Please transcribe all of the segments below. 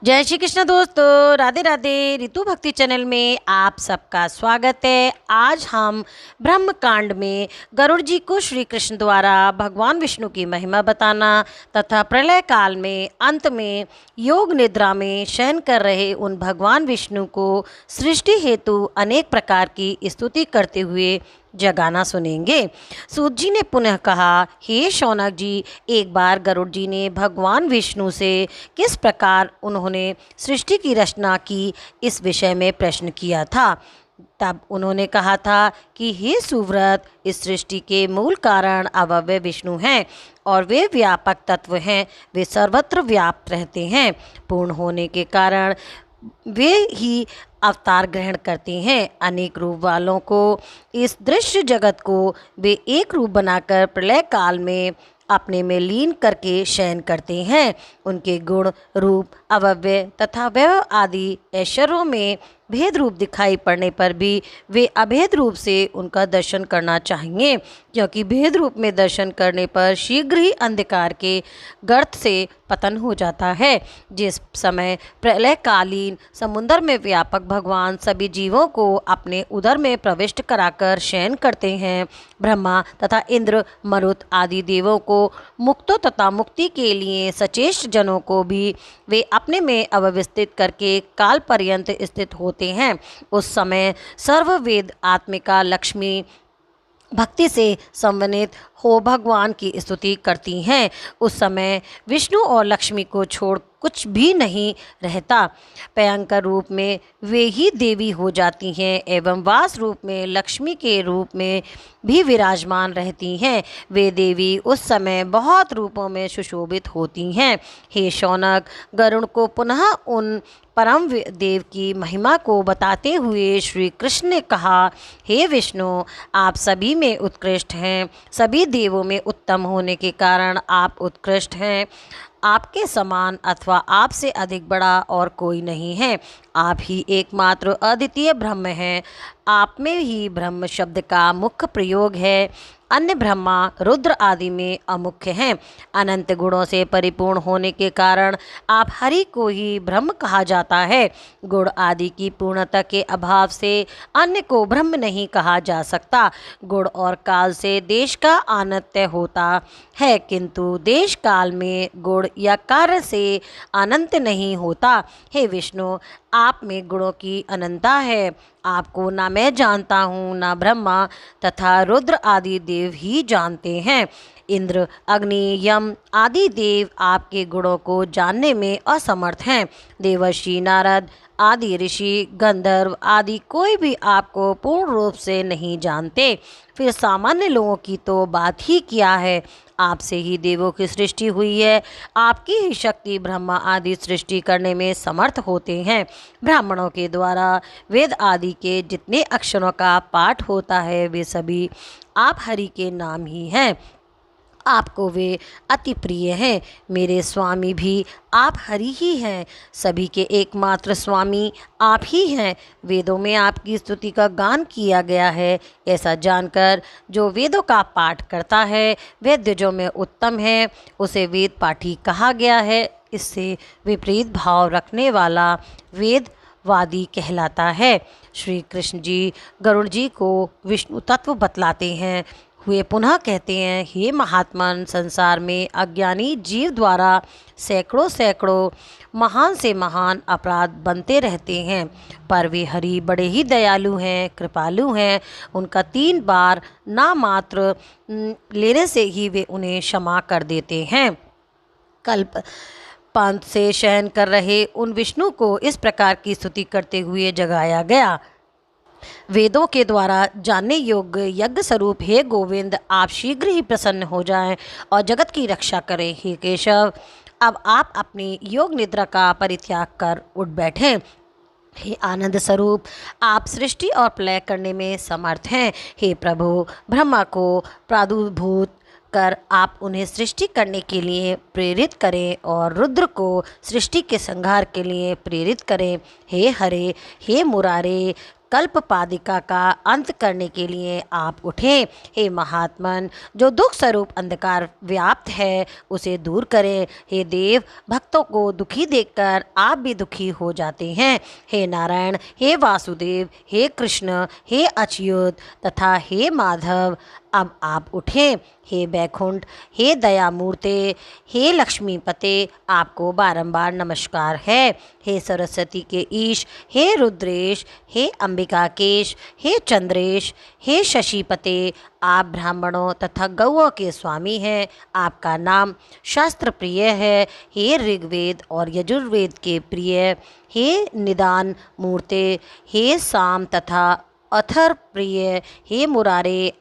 जय श्री कृष्ण दोस्तों, राधे राधे। ऋतु भक्ति चैनल में आप सबका स्वागत है। आज हम ब्रह्म कांड में गरुड़ जी को श्री कृष्ण द्वारा भगवान विष्णु की महिमा बताना तथा प्रलय काल में अंत में योग निद्रा में शयन कर रहे उन भगवान विष्णु को सृष्टि हेतु अनेक प्रकार की स्तुति करते हुए जगाना सुनेंगे। सूत जी ने पुनः कहा, हे शौनक जी, एक बार गरुड़ जी ने भगवान विष्णु से किस प्रकार उन्होंने सृष्टि की रचना की इस विषय में प्रश्न किया था। तब उन्होंने कहा था कि हे सुव्रत, इस सृष्टि के मूल कारण अव्यय विष्णु हैं और वे व्यापक तत्व हैं। वे सर्वत्र व्याप्त रहते हैं। पूर्ण होने के कारण वे ही अवतार ग्रहण करते हैं। अनेक रूप वालों को, इस दृश्य जगत को वे एक रूप बनाकर प्रलय काल में अपने में लीन करके शयन करते हैं। उनके गुण, रूप, अव्यय तथा वैभव आदि ऐश्वर्यों में भेद रूप दिखाई पड़ने पर भी वे अभेद रूप से उनका दर्शन करना चाहेंगे, क्योंकि भेद रूप में दर्शन करने पर शीघ्र ही अंधकार के गर्त से पतन हो जाता है। जिस समय प्रलयकालीन समुद्र में व्यापक भगवान सभी जीवों को अपने उदर में प्रविष्ट कराकर शयन करते हैं, ब्रह्मा तथा इंद्र, मरुत आदि देवों को मुक्तों तथा मुक्ति के लिए सचेष्ट जनों को भी वे अपने में अवस्थित करके काल पर्यंत स्थित होते हैं। उस समय सर्व वेद आत्मिका लक्ष्मी भक्ति से संवनित हो भगवान की स्तुति करती हैं। उस समय विष्णु और लक्ष्मी को छोड़ कुछ भी नहीं रहता। भयंकर रूप में वे ही देवी हो जाती हैं एवं वास रूप में लक्ष्मी के रूप में भी विराजमान रहती हैं। वे देवी उस समय बहुत रूपों में सुशोभित होती हैं। हे शौनक, गरुड़ को पुनः उन परम देव की महिमा को बताते हुए श्री कृष्ण ने कहा, हे विष्णु, आप सभी में उत्कृष्ट हैं। सभी देवों में उत्तम होने के कारण आप उत्कृष्ट हैं। आपके समान अथवा आपसे अधिक बड़ा और कोई नहीं है। आप ही एकमात्र अद्वितीय ब्रह्म हैं। आप में ही ब्रह्म शब्द का मुख्य प्रयोग है। अन्य ब्रह्मा, रुद्र आदि में अमुख्य हैं। अनंत गुणों से परिपूर्ण होने के कारण आप हरि को ही ब्रह्म कहा जाता है। गुण आदि की पूर्णता के अभाव से अन्य को ब्रह्म नहीं कहा जा सकता। गुण और काल से देश का अनंत्य होता है, किंतु देश काल में गुण या कार्य से अनंत नहीं होता। हे विष्णु, आप में गुणों की अनंतता है। आपको ना मैं जानता हूँ, ना ब्रह्मा तथा रुद्र आदि देव ही जानते हैं। इंद्र, अग्नि, यम आदि देव आपके गुणों को जानने में असमर्थ हैं। देवर्षि, नारद आदि ऋषि, गंधर्व आदि कोई भी आपको पूर्ण रूप से नहीं जानते। फिर सामान्य लोगों की तो बात ही क्या है। आपसे ही देवों की सृष्टि हुई है। आपकी ही शक्ति ब्रह्मा आदि सृष्टि करने में समर्थ होते हैं। ब्राह्मणों के द्वारा वेद आदि के जितने अक्षरों का पाठ होता है, वे सभी आप हरि के नाम ही हैं। आपको वे अति प्रिय हैं। मेरे स्वामी भी आप हरि ही हैं। सभी के एकमात्र स्वामी आप ही हैं। वेदों में आपकी स्तुति का गान किया गया है। ऐसा जानकर जो वेदों का पाठ करता है, वेद्यजों में उत्तम है, उसे वेद पाठी कहा गया है। इससे विपरीत भाव रखने वाला वेदवादी कहलाता है। श्री कृष्ण जी गरुड़ जी को विष्णु तत्व बतलाते हैं हुए पुनः कहते हैं, हे महात्मन, संसार में अज्ञानी जीव द्वारा सैकड़ों सैकड़ों महान से महान अपराध बनते रहते हैं, पर वे हरि बड़े ही दयालु हैं, कृपालु हैं। उनका 3 बार ना मात्र लेने से ही वे उन्हें क्षमा कर देते हैं। कल्प पंथ से शयन कर रहे उन विष्णु को इस प्रकार की स्तुति करते हुए जगाया गया। वेदों के द्वारा जानने योग्य यज्ञ स्वरूप हे गोविंद, आप शीघ्र ही प्रसन्न हो जाएं और जगत की रक्षा करें। हे केशव, अब आप अपनी योग निद्रा का परित्याग कर उठ बैठें। हे आनंद स्वरूप, आप सृष्टि और प्रलय करने में समर्थ हैं। हे प्रभु, ब्रह्मा को प्रादुर्भूत कर आप उन्हें सृष्टि करने के लिए प्रेरित करें और रुद्र को सृष्टि के संहार के लिए प्रेरित करें। हे हरे, हे मुरारे, कल्पपादिका का अंत करने के लिए आप उठें। हे महात्मन, जो दुख स्वरूप अंधकार व्याप्त है उसे दूर करें। हे देव, भक्तों को दुखी देखकर आप भी दुखी हो जाते हैं। हे नारायण, हे वासुदेव, हे कृष्ण, हे अच्युत तथा हे माधव, अब आप उठें। हे बैकुंठ, हे दयामूर्ते, हे लक्ष्मीपते, आपको बारंबार नमस्कार है। हे सरस्वती के ईश, हे रुद्रेश, हे अंबिकाकेश, हे चंद्रेश, हे शशिपते, आप ब्राह्मणों तथा गौओं के स्वामी हैं। आपका नाम शास्त्र प्रिय है। हे ऋग्वेद और यजुर्वेद के प्रिय, हे निदान मूर्ते, हे साम तथा अथर प्रिय, हे मुरारे,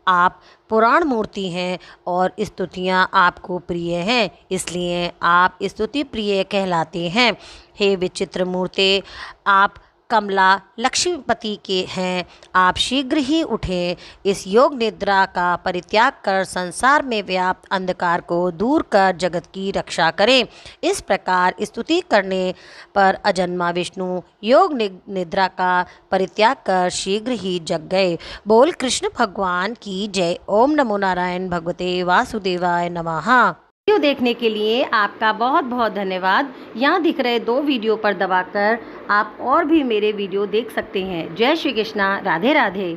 आप पुराण मूर्ति हैं और स्तुतियाँ आपको प्रिय हैं, इसलिए आप स्तुति प्रिय कहलाते हैं। हे विचित्र मूर्ते, आप कमला लक्ष्मीपति के हैं। आप शीघ्र ही उठें। इस योग निद्रा का परित्याग कर संसार में व्याप्त अंधकार को दूर कर जगत की रक्षा करें। इस प्रकार स्तुति करने पर अजन्मा विष्णु योग निद्रा का परित्याग कर शीघ्र ही जग गए। बोल कृष्ण भगवान की जय। ओम नमो नारायण भगवते वासुदेवाय नमः। वीडियो देखने के लिए आपका बहुत बहुत धन्यवाद। यहाँ दिख रहे 2 वीडियो पर दबाकर आप और भी मेरे वीडियो देख सकते हैं। जय श्री कृष्णा। राधे राधे।